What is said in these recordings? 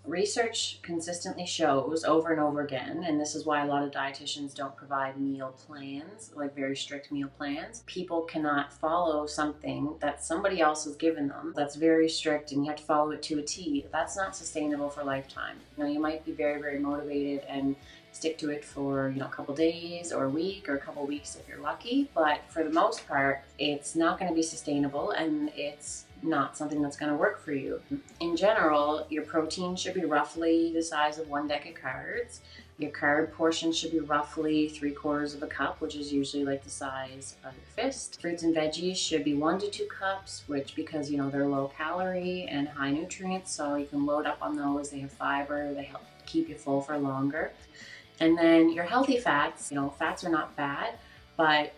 Research consistently shows over and over again, and this is why a lot of dietitians don't provide meal plans, like very strict meal plans. People cannot follow something that somebody else has given them that's very strict and you have to follow it to a T. That's not sustainable for a lifetime. You might be very, very motivated and stick to it for a couple days or a week or a couple weeks if you're lucky, but for the most part it's not going to be sustainable and it's not something that's going to work for you. In general, your protein should be roughly the size of 1 deck of cards. Your carb portion should be roughly 3/4 of a cup, which is usually like the size of your fist. Fruits and veggies should be 1 to 2 cups, which because they're low calorie and high nutrients, so you can load up on those. They have fiber, they help keep you full for longer. And then your healthy fats, fats are not bad, but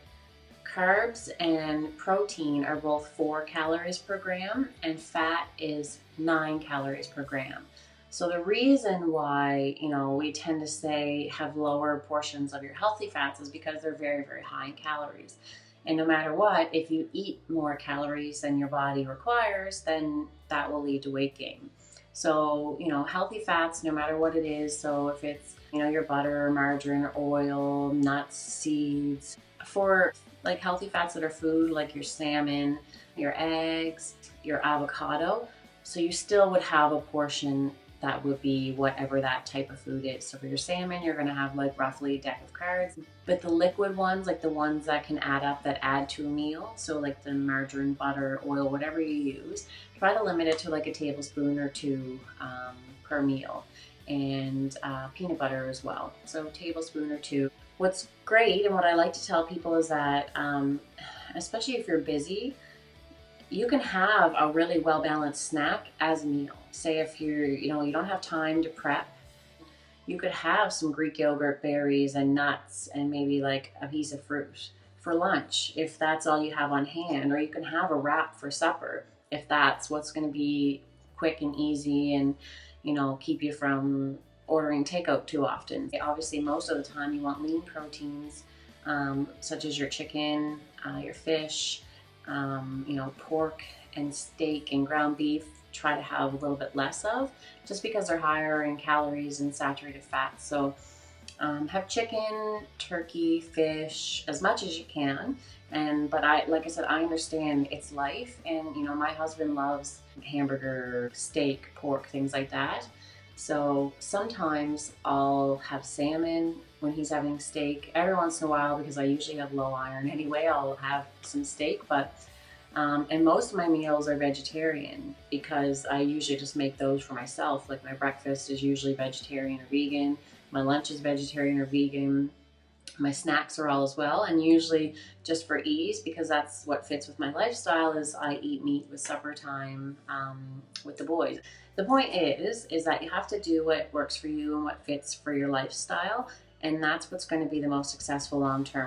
carbs and protein are both 4 calories per gram and fat is 9 calories per gram. So the reason why, we tend to say have lower portions of your healthy fats is because they're very, very high in calories. And no matter what, if you eat more calories than your body requires, then that will lead to weight gain. So, healthy fats, no matter what it is, so if it's, your butter, margarine, oil, nuts, seeds, for like healthy fats that are food, like your salmon, your eggs, your avocado, so you still would have a portion that would be whatever that type of food is. So for your salmon, you're going to have like roughly a deck of cards. But the liquid ones, like the ones that can add up, that add to a meal, so like the margarine, butter, oil, whatever you use, try to limit it to like a tablespoon or 2 per meal. And peanut butter as well, so a tablespoon or 2. What's great and what I like to tell people is that especially if you're busy, you can have a really well-balanced snack as a meal. Say if you don't have time to prep, you could have some Greek yogurt, berries, and nuts, and maybe like a piece of fruit for lunch if that's all you have on hand. Or you can have a wrap for supper if that's what's going to be quick and easy and keep you from ordering takeout too often. Obviously, most of the time you want lean proteins, such as your chicken, your fish, pork and steak and ground beef. Try to have a little bit less of, just because they're higher in calories and saturated fats. So have chicken, turkey, fish, as much as you can. But like I said, I understand it's life, and my husband loves hamburger, steak, pork, things like that. So sometimes I'll have salmon when he's having steak. Every once in a while, because I usually have low iron anyway, I'll have some steak. But and most of my meals are vegetarian because I usually just make those for myself. Like my breakfast is usually vegetarian or vegan. My lunch is vegetarian or vegan. My snacks are all as well, and usually just for ease, because that's what fits with my lifestyle, is I eat meat with supper time with the boys. The point is that you have to do what works for you and what fits for your lifestyle, and that's what's going to be the most successful long term.